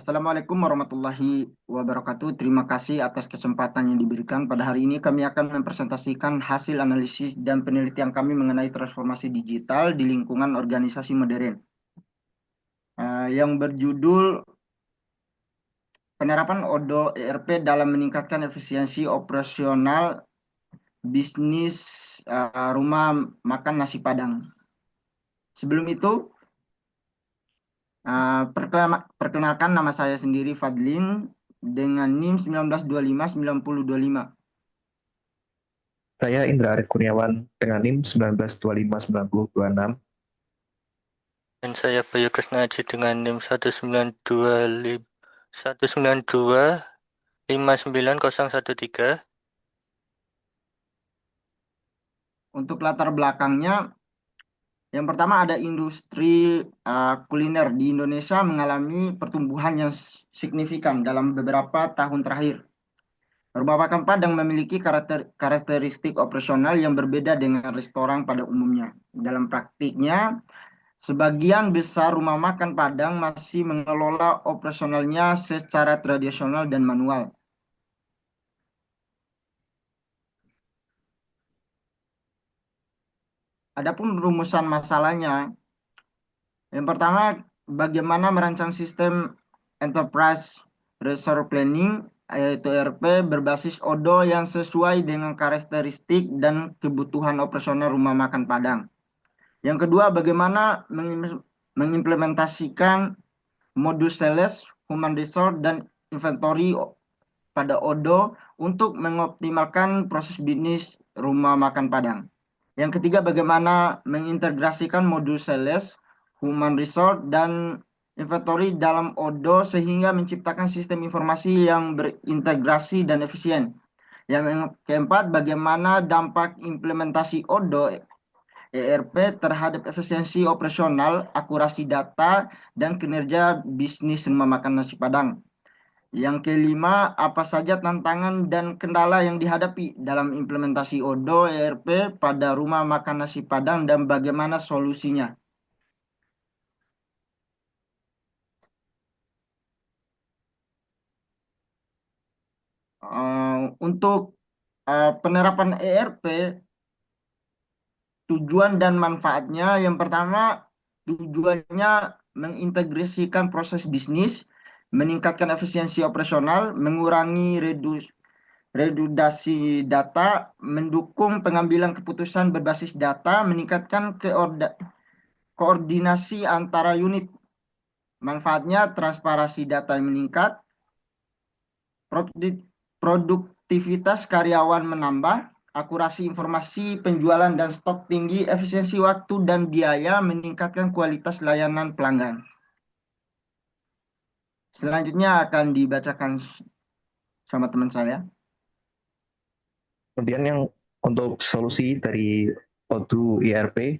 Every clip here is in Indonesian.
Assalamualaikum warahmatullahi wabarakatuh. Terima kasih atas kesempatan yang diberikan. Pada hari ini kami akan mempresentasikan hasil analisis dan penelitian kami mengenai transformasi digital di lingkungan organisasi modern. Yang berjudul Penerapan ODO ERP dalam meningkatkan efisiensi operasional bisnis rumah makan nasi Padang. Sebelum itu, perkenalkan nama saya sendiri Fadlin dengan NIM 19259025. Saya Indra Arif Kurniawan dengan NIM 19259026. Dan saya Bayu Krisnaji dengan NIM 1925913. Untuk latar belakangnya, yang pertama ada industri kuliner di Indonesia mengalami pertumbuhan yang signifikan dalam beberapa tahun terakhir. Rumah makan Padang memiliki karakteristik operasional yang berbeda dengan restoran pada umumnya. Dalam praktiknya, sebagian besar rumah makan Padang masih mengelola operasionalnya secara tradisional dan manual. Adapun rumusan masalahnya, yang pertama, bagaimana merancang sistem Enterprise Resource Planning yaitu ERP berbasis ODO yang sesuai dengan karakteristik dan kebutuhan operasional rumah makan Padang. Yang kedua, bagaimana mengimplementasikan modus sales, human resource, dan inventory pada ODO untuk mengoptimalkan proses bisnis rumah makan Padang. Yang ketiga, bagaimana mengintegrasikan modul sales, human resource, dan inventory dalam ODO sehingga menciptakan sistem informasi yang berintegrasi dan efisien. Yang keempat, bagaimana dampak implementasi ODO ERP terhadap efisiensi operasional, akurasi data, dan kinerja bisnis rumah makan nasi Padang. Yang kelima, apa saja tantangan dan kendala yang dihadapi dalam implementasi ODO ERP pada rumah makan nasi Padang dan bagaimana solusinya? Untuk penerapan ERP, tujuan dan manfaatnya, yang pertama, tujuannya mengintegrasikan proses bisnis, meningkatkan efisiensi operasional, mengurangi redundasi data, mendukung pengambilan keputusan berbasis data, meningkatkan koordinasi antara unit. Manfaatnya transparansi data yang meningkat, produktivitas karyawan menambah, akurasi informasi penjualan dan stok tinggi, efisiensi waktu dan biaya, meningkatkan kualitas layanan pelanggan. Selanjutnya akan dibacakan sama teman saya. Kemudian yang untuk solusi dari Odoo ERP,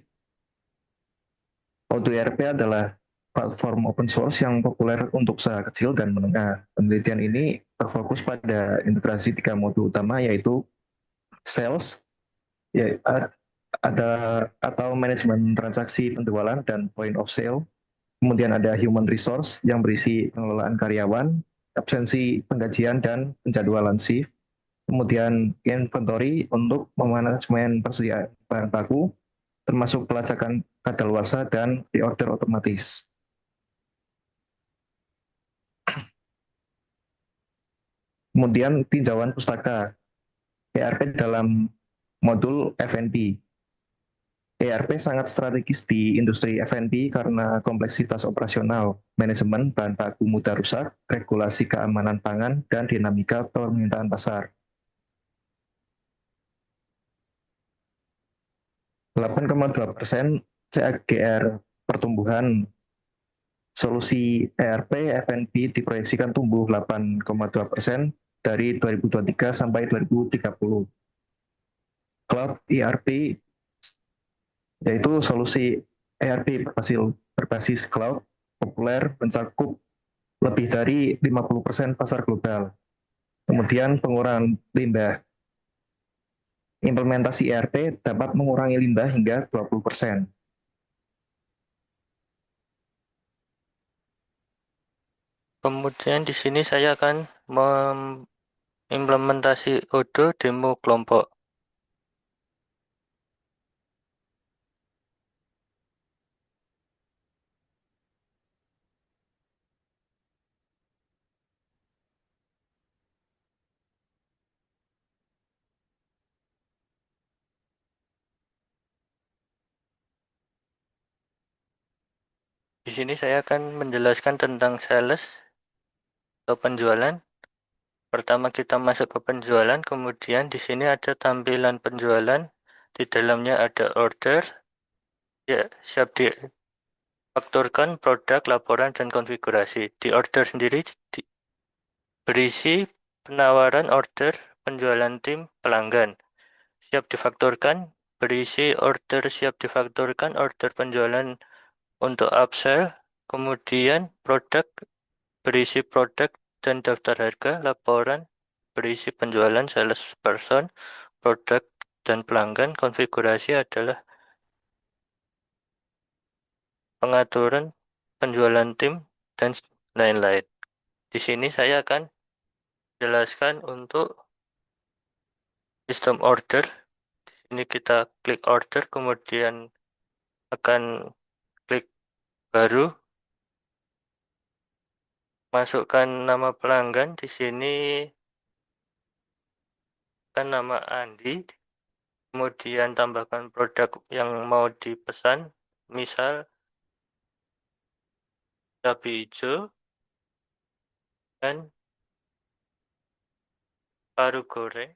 Odoo ERP adalah platform open source yang populer untuk usaha kecil dan menengah. Penelitian ini terfokus pada integrasi tiga modul utama, yaitu sales, ya, ada atau manajemen transaksi penjualan dan point of sale. Kemudian ada human resource yang berisi pengelolaan karyawan, absensi penggajian dan penjadwalan shift. Kemudian inventory untuk memanajemen persediaan bahan baku, termasuk pelacakan kadaluarsa dan reorder otomatis. Kemudian tinjauan pustaka, ERP dalam modul F&B. ERP sangat strategis di industri F&B karena kompleksitas operasional, manajemen bahan baku mudah rusak, regulasi keamanan pangan, dan dinamika permintaan pasar. 8,2% CAGR pertumbuhan solusi ERP F&B diproyeksikan tumbuh 8,2% dari 2023 sampai 2030. Cloud ERP yaitu solusi ERP berbasis cloud populer mencakup lebih dari 50% pasar global. Kemudian pengurangan limbah. Implementasi ERP dapat mengurangi limbah hingga 20%. Kemudian di sini saya akan mengimplementasi Odoo demo kelompok. Di sini saya akan menjelaskan tentang sales atau penjualan. Pertama kita masuk ke penjualan, kemudian di sini ada tampilan penjualan. Di dalamnya ada order, ya siap difakturkan, produk, laporan, dan konfigurasi. Di order sendiri berisi penawaran order penjualan tim pelanggan. Siap difakturkan, berisi order siap difakturkan, order penjualan untuk upsell, kemudian produk berisi produk dan daftar harga, laporan berisi penjualan sales person, produk dan pelanggan, konfigurasi adalah pengaturan penjualan tim dan lain-lain. Di sini saya akan jelaskan untuk sistem order. Di sini kita klik order, kemudian akan klik baru, masukkan nama pelanggan. Di sini kan nama Andi, kemudian tambahkan produk yang mau dipesan, misal cabai hijau dan paru goreng,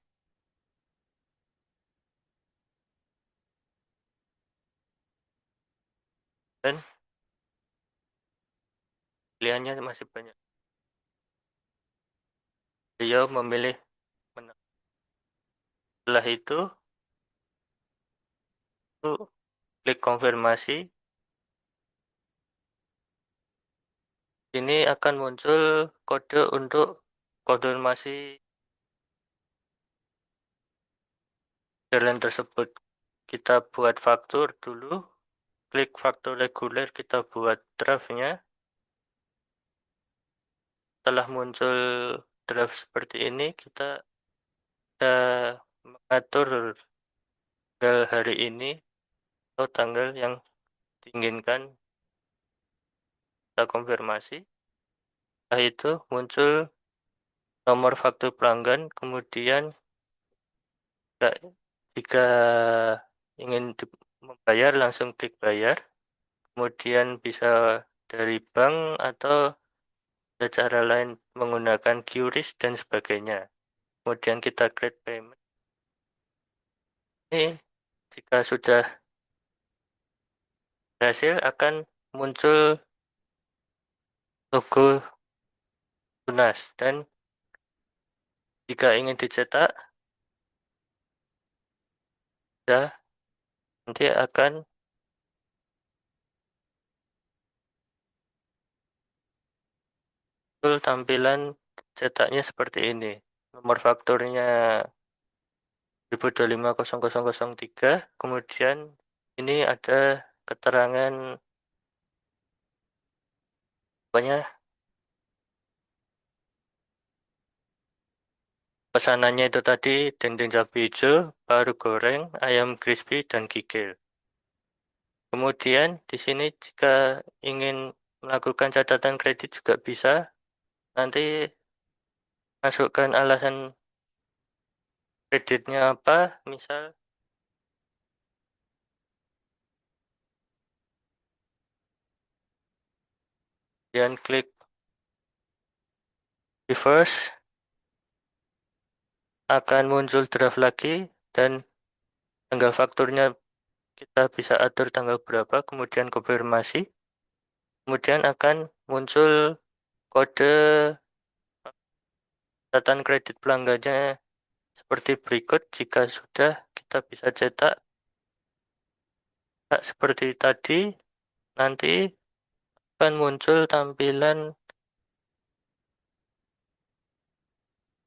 dan pilihannya masih banyak. Beliau memilih menang. Setelah itu klik konfirmasi. Ini akan muncul kode untuk konfirmasi jalan tersebut. Kita buat faktur dulu, klik faktur reguler, kita buat draftnya. Setelah muncul draft seperti ini, kita bisa mengatur tanggal hari ini atau tanggal yang diinginkan, kita konfirmasi. Setelah itu muncul nomor faktur pelanggan, kemudian jika ingin membayar langsung klik bayar, kemudian bisa dari bank atau ada cara lain menggunakan QRIS dan sebagainya. Kemudian kita create payment. Ini jika sudah berhasil akan muncul logo lunas, dan jika ingin dicetak ya nanti akan muncul tampilan cetaknya seperti ini. Nomor fakturnya 10250003, kemudian ini ada keterangan pokoknya pesanannya itu tadi dendeng cabai hijau, paru goreng, ayam crispy, dan kikil. Kemudian di sini jika ingin melakukan catatan kredit juga bisa. Nanti masukkan alasan kreditnya apa, misal kemudian klik reverse, akan muncul draft lagi dan tanggal fakturnya kita bisa atur tanggal berapa, kemudian konfirmasi. Kemudian akan muncul kode catatan kredit pelanggannya seperti berikut. Jika sudah, kita bisa cetak seperti tadi. Nanti akan muncul tampilan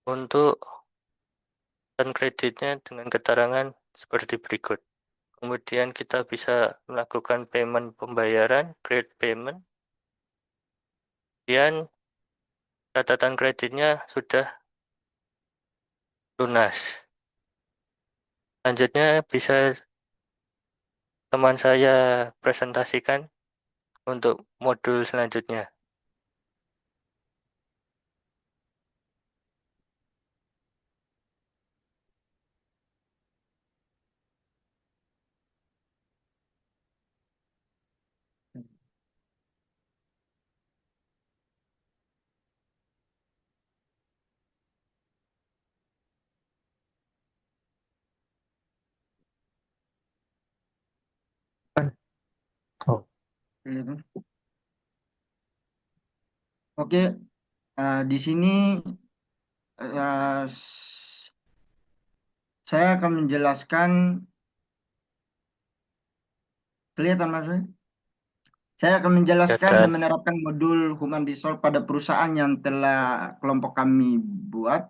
untuk dan kreditnya dengan keterangan seperti berikut. Kemudian kita bisa melakukan payment pembayaran, create payment. Kemudian catatan kreditnya sudah lunas. Selanjutnya bisa teman saya presentasikan untuk modul selanjutnya. Kan? Oh, Gitu. Oke, di sini saya akan menjelaskan, kelihatan Mas? Saya akan menjelaskan dan Kelihatan. menerapkan modul Human Resource pada perusahaan yang telah kelompok kami buat.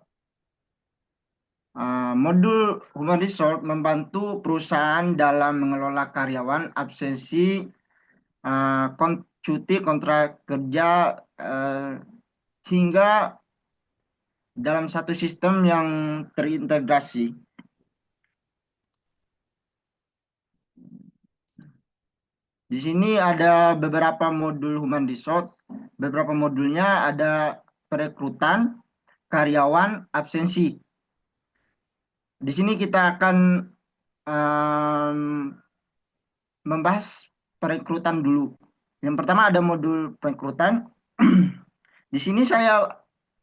Modul Human Resource membantu perusahaan dalam mengelola karyawan, absensi, cuti, kontrak kerja, hingga dalam satu sistem yang terintegrasi. Di sini ada beberapa modul Human Resource. Beberapa modulnya ada perekrutan, karyawan, absensi. Di sini kita akan em, membahas perekrutan dulu. Yang pertama ada modul perekrutan. Di sini saya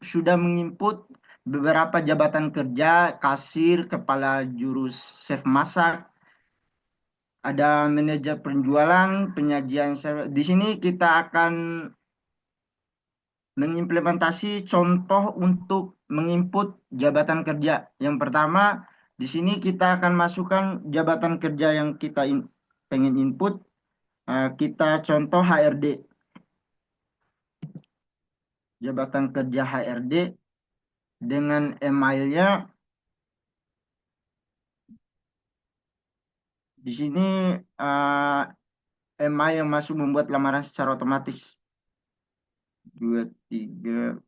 sudah menginput beberapa jabatan kerja, kasir, kepala jurus chef masak, ada manajer penjualan, penyajian. Di sini kita akan mengimplementasi contoh untuk menginput jabatan kerja. Yang pertama, di sini kita akan masukkan jabatan kerja yang kita pengen input. Kita contoh HRD, jabatan kerja HRD dengan emailnya. Di sini email yang masuk membuat lamaran secara otomatis. 23.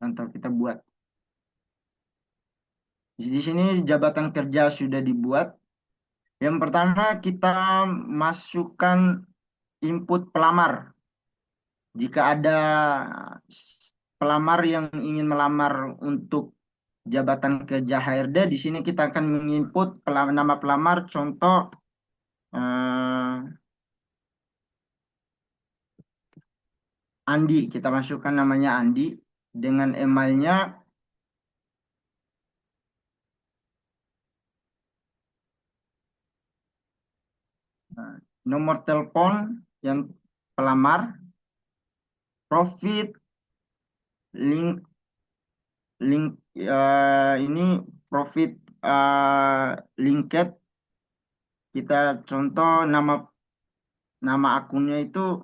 Mantap, kita buat. Di sini jabatan kerja sudah dibuat. Yang pertama kita masukkan input pelamar. Jika ada pelamar yang ingin melamar untuk jabatan kerja HRD, di sini kita akan menginput nama pelamar, contoh Andi. Kita masukkan namanya Andi dengan emailnya. Nomor telepon yang pelamar, profit, link link ini profit linked. Kita contoh nama akunnya itu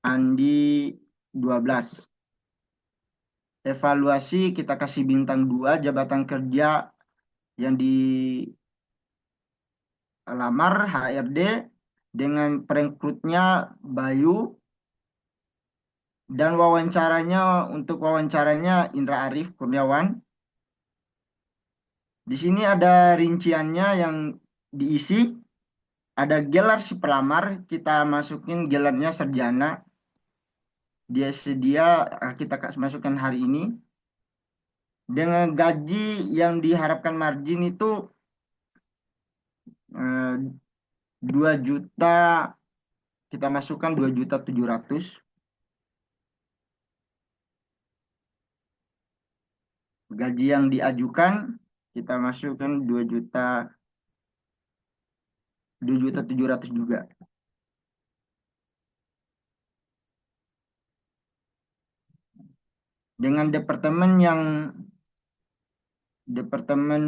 Andi 12. Evaluasi kita kasih bintang 2, jabatan kerja yang dilamar HRD dengan perekrutnya Bayu, dan untuk wawancaranya Indra Arif Kurniawan. Di sini ada rinciannya yang diisi. Ada gelar si pelamar, kita masukin gelarnya sarjana. Dia sedia, kita masukkan hari ini. Dengan gaji yang diharapkan margin itu 2 juta, kita masukkan 2.700.000. Gaji yang diajukan kita masukkan 2.700.000 juga. Dengan departemen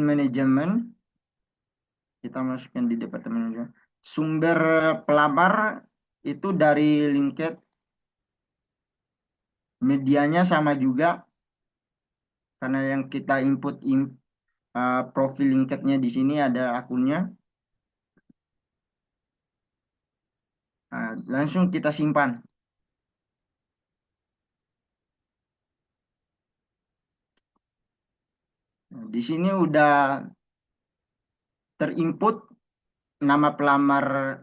manajemen, kita masukkan di departemen manajemen. Sumber pelamar itu dari LinkedIn, medianya sama juga karena yang kita input profil LinkedIn-nya di sini ada akunnya. Langsung kita simpan. Di sini udah terinput nama pelamar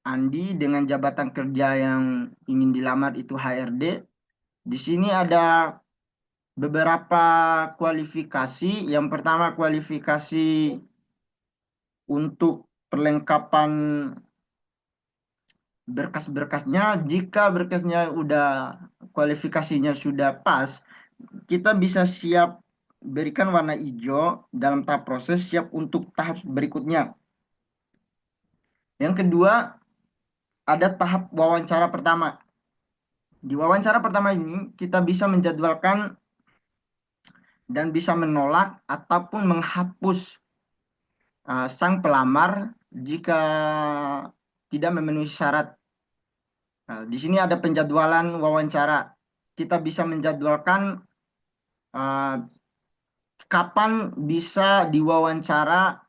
Andi dengan jabatan kerja yang ingin dilamar itu HRD. Di sini ada beberapa kualifikasi. Yang pertama kualifikasi untuk perlengkapan berkas-berkasnya. Jika berkasnya udah kualifikasinya sudah pas, kita bisa siap berikan warna hijau dalam tahap proses siap untuk tahap berikutnya. Yang kedua, ada tahap wawancara pertama. Di wawancara pertama ini kita bisa menjadwalkan dan bisa menolak ataupun menghapus sang pelamar jika tidak memenuhi syarat. Nah, di sini ada penjadwalan wawancara. Kita bisa menjadwalkan uh, kapan bisa diwawancara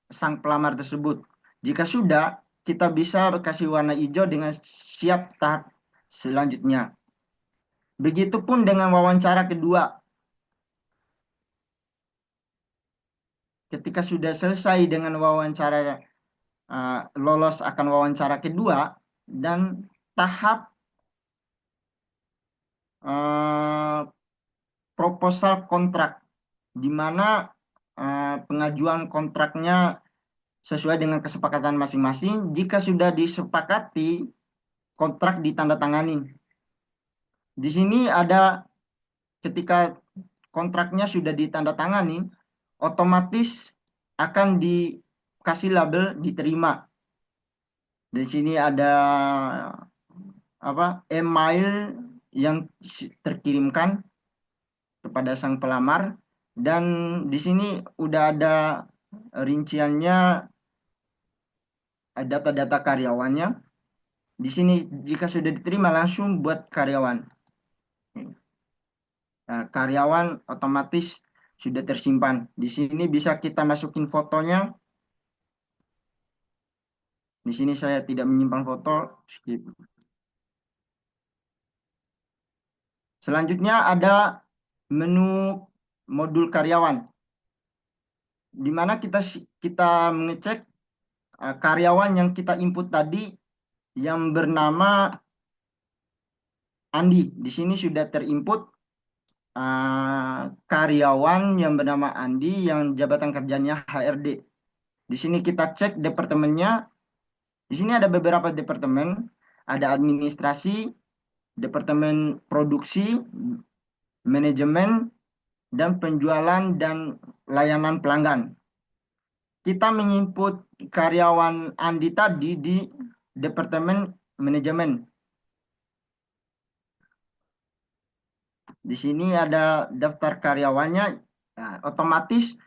sang pelamar tersebut. Jika sudah, kita bisa kasih warna hijau dengan siap tahap selanjutnya. Begitupun dengan wawancara kedua. Ketika sudah selesai dengan wawancara, lolos akan wawancara kedua, dan tahap proposal kontrak, di mana pengajuan kontraknya sesuai dengan kesepakatan masing-masing. Jika sudah disepakati, kontrak ditandatangani. Di sini ada ketika kontraknya sudah ditandatangani, otomatis akan dikasih label diterima. Di sini ada email yang terkirimkan kepada sang pelamar, dan di sini udah ada rinciannya, data-data karyawannya. Di sini jika sudah diterima langsung buat karyawan. Nah, karyawan otomatis sudah tersimpan. Di sini bisa kita masukin fotonya. Di sini saya tidak menyimpan foto, skip. Selanjutnya ada menu modul karyawan, di mana kita mengecek karyawan yang kita input tadi yang bernama Andi. Di sini sudah terinput karyawan yang bernama Andi yang jabatan kerjanya HRD. Di sini kita cek departemennya. Di sini ada beberapa departemen, ada administrasi, departemen produksi, manajemen, dan penjualan dan layanan pelanggan. Kita menginput karyawan Andi tadi di departemen manajemen. Di sini ada daftar karyawannya. Nah, otomatis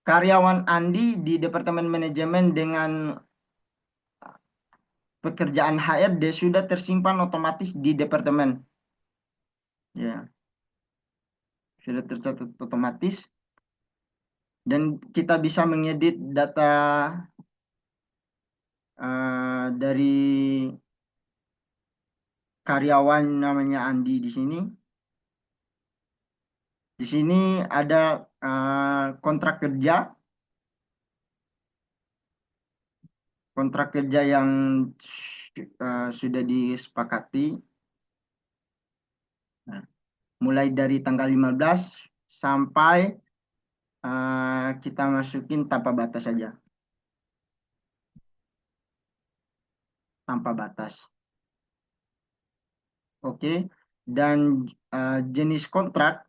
karyawan Andi di departemen manajemen dengan pekerjaan HRD sudah tersimpan otomatis di departemen. Ya, sudah tercatat otomatis. Dan kita bisa mengedit data dari karyawan namanya Andi di sini. Di sini ada kontrak kerja. Kontrak kerja yang sudah disepakati. Nah, mulai dari tanggal 15 sampai kita masukin tanpa batas saja. Tanpa batas. Oke. Dan jenis kontrak,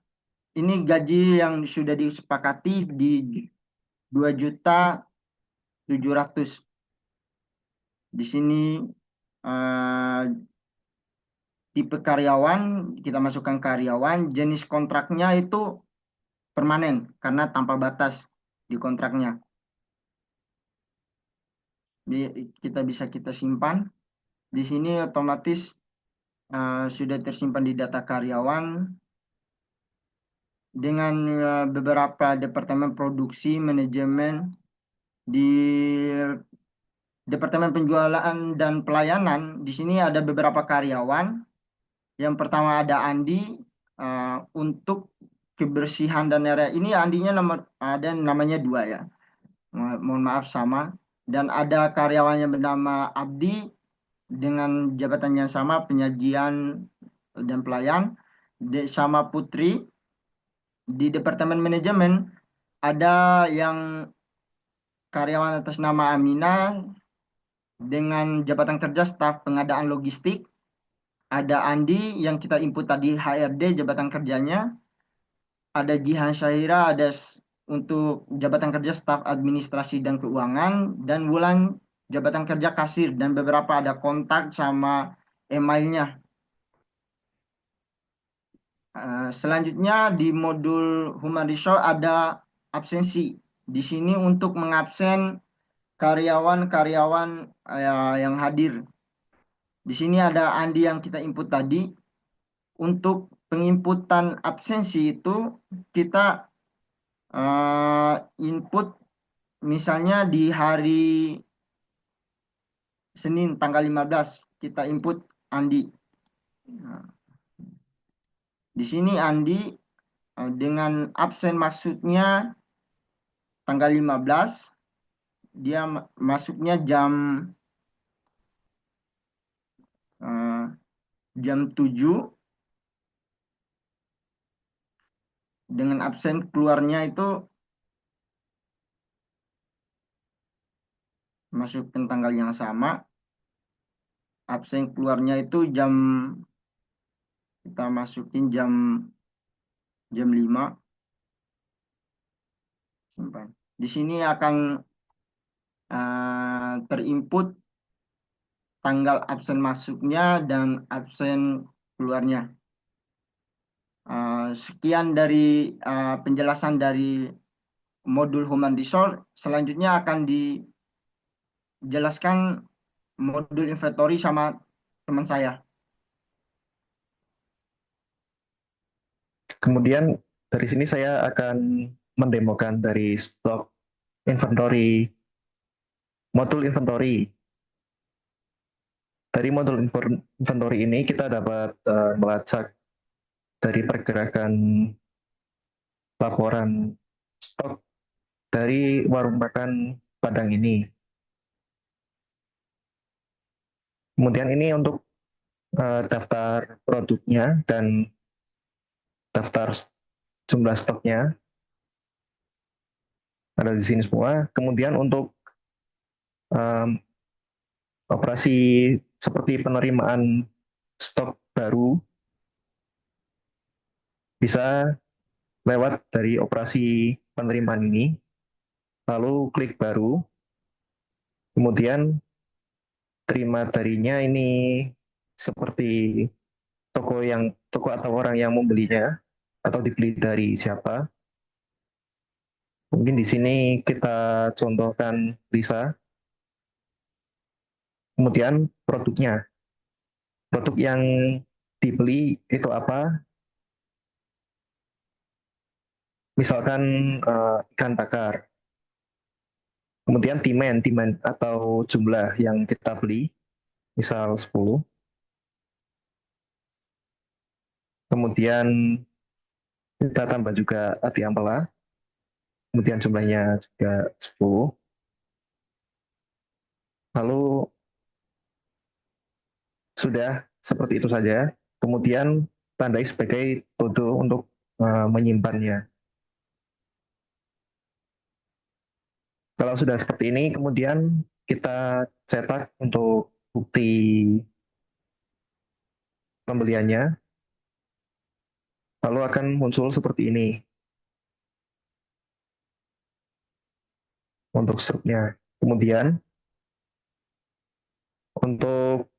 ini gaji yang sudah disepakati di 2.700.000. Di sini tipe karyawan, kita masukkan karyawan, jenis kontraknya itu permanen karena tanpa batas di kontraknya. Kita simpan. Di sini otomatis sudah tersimpan di data karyawan dengan beberapa departemen produksi, manajemen di Departemen Penjualan dan Pelayanan, di sini ada beberapa karyawan. Yang pertama ada Andi, untuk kebersihan dan area ini Andinya nomor ada namanya dua ya. Mohon maaf sama. Dan ada karyawan yang bernama Abdi dengan jabatan yang sama, penyajian dan pelayan. Sama Putri di Departemen Manajemen ada yang karyawan atas nama Amina dengan jabatan kerja staf pengadaan logistik. Ada Andi yang kita input tadi HRD jabatan kerjanya. Ada Jihan Syahira untuk jabatan kerja staf administrasi dan keuangan. Dan Wulan jabatan kerja kasir dan beberapa ada kontak sama emailnya. Selanjutnya di modul Human Resource ada absensi. Di sini untuk mengabsen karyawan-karyawan yang hadir. Di sini ada Andi yang kita input tadi. Untuk penginputan absensi itu kita input misalnya di hari Senin tanggal 15 kita input Andi. Nah, di sini Andi dengan absen maksudnya tanggal 15 dia masuknya eh, jam 7, dengan absen keluarnya itu masukkan tanggal yang sama. Absen keluarnya itu kita masukin jam 5. Simpan. Di sini akan terinput tanggal absen masuknya dan absen keluarnya. Sekian dari penjelasan dari modul Human Resource. Selanjutnya akan dijelaskan modul inventory sama teman saya. Kemudian dari sini saya akan mendemokan dari stok inventory, modul inventory. Dari modul inventory ini kita dapat melacak dari pergerakan laporan stok dari warung makan Padang ini. Kemudian ini untuk daftar produknya dan daftar jumlah stoknya ada di sini semua. Kemudian untuk um, operasi seperti penerimaan stok baru bisa lewat dari operasi penerimaan ini, lalu klik baru, kemudian terima darinya ini seperti toko atau orang yang membelinya atau dibeli dari siapa. Mungkin di sini kita contohkan Lisa. Kemudian produknya. Produk yang dibeli itu apa? Misalkan ikan bakar. Kemudian demand atau jumlah yang kita beli, misal 10. Kemudian kita tambah juga ati ampela. Kemudian jumlahnya juga 10. Lalu sudah seperti itu saja. Kemudian tandai sebagai todo untuk menyimpannya. Kalau sudah seperti ini, kemudian kita cetak untuk bukti pembeliannya, lalu akan muncul seperti ini untuk struknya. Kemudian untuk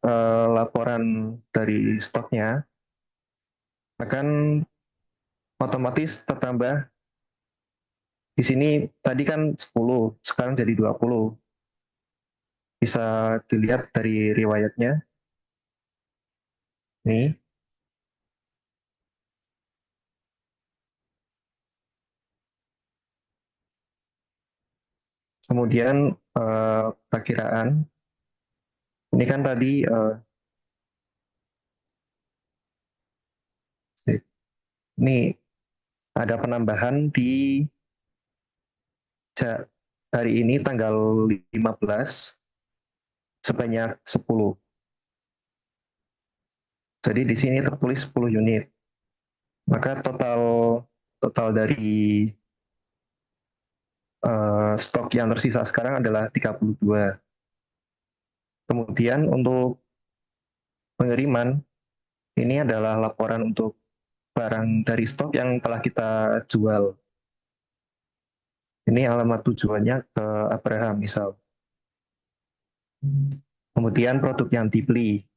laporan dari stoknya akan otomatis tertambah. Di sini tadi kan 10, sekarang jadi 20. Bisa dilihat dari riwayatnya. Nih. Kemudian perakiraan Ini kan tadi ini ada penambahan di hari ini tanggal 15 sebanyak 10. Jadi di sini tertulis 10 unit. Maka total total dari stok yang tersisa sekarang adalah 32. Kemudian untuk pengiriman, ini adalah laporan untuk barang dari stok yang telah kita jual. Ini alamat tujuannya ke Abraham misal. Kemudian produk yang dibeli.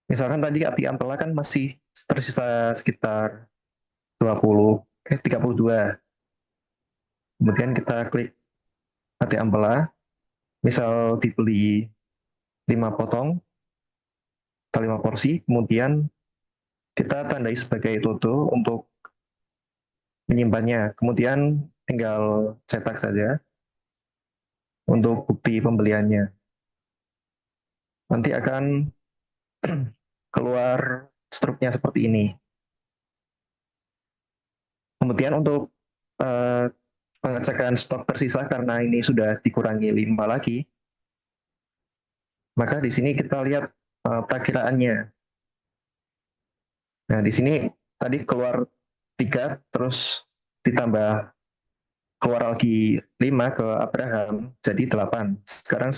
Misalkan tadi Ati Ampela kan masih tersisa sekitar 32. Kemudian kita klik Ati Ampela, misal dibeli 5 potong atau 5 porsi, kemudian kita tandai sebagai todo untuk menyimpannya. Kemudian tinggal cetak saja untuk bukti pembeliannya. Nanti akan keluar struknya seperti ini. Kemudian untuk eh, pengecekan stok tersisa karena ini sudah dikurangi 5 lagi, maka di sini kita lihat perakiraannya. Nah, di sini tadi keluar 3, terus ditambah keluar lagi 5 ke Abraham, jadi 8. Sekarang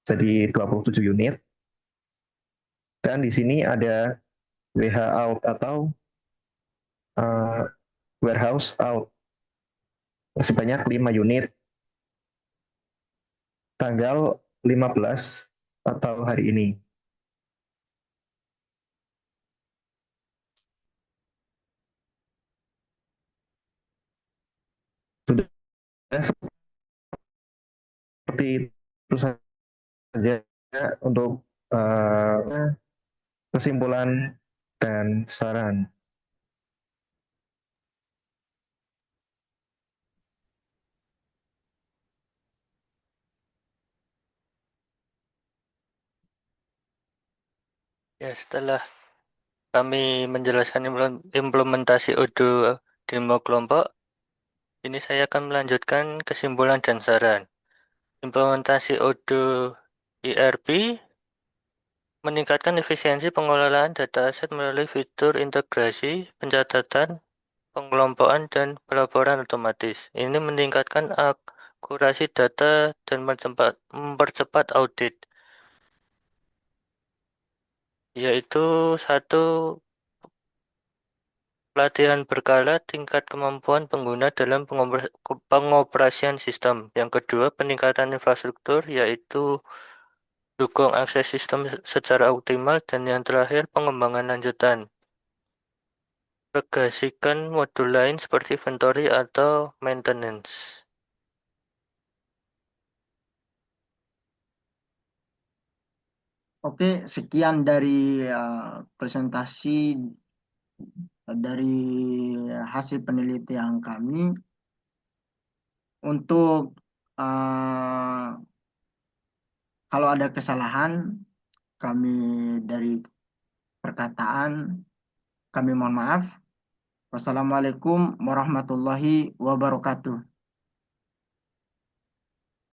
jadi 27 unit. Dan di sini ada WH out atau warehouse out sebanyak 5 unit tanggal 15 atau hari ini. Sudah seperti itu saja untuk kesimpulan dan saran. Ya, setelah kami menjelaskan implementasi Odoo demo kelompok, ini saya akan melanjutkan kesimpulan dan saran. Implementasi Odoo ERP meningkatkan efisiensi pengelolaan data aset melalui fitur integrasi, pencatatan, pengelompokan, dan pelaporan otomatis. Ini meningkatkan akurasi data dan mempercepat audit, yaitu satu pelatihan berkala tingkat kemampuan pengguna dalam pengoperasian sistem. Yang kedua, peningkatan infrastruktur, yaitu dukung akses sistem secara optimal. Dan yang terakhir, pengembangan lanjutan. Regasikan modul lain seperti inventory atau maintenance. Oke, sekian dari presentasi dari hasil penelitian kami. Untuk kalau ada kesalahan kami dari perkataan, kami mohon maaf. Wassalamualaikum warahmatullahi wabarakatuh.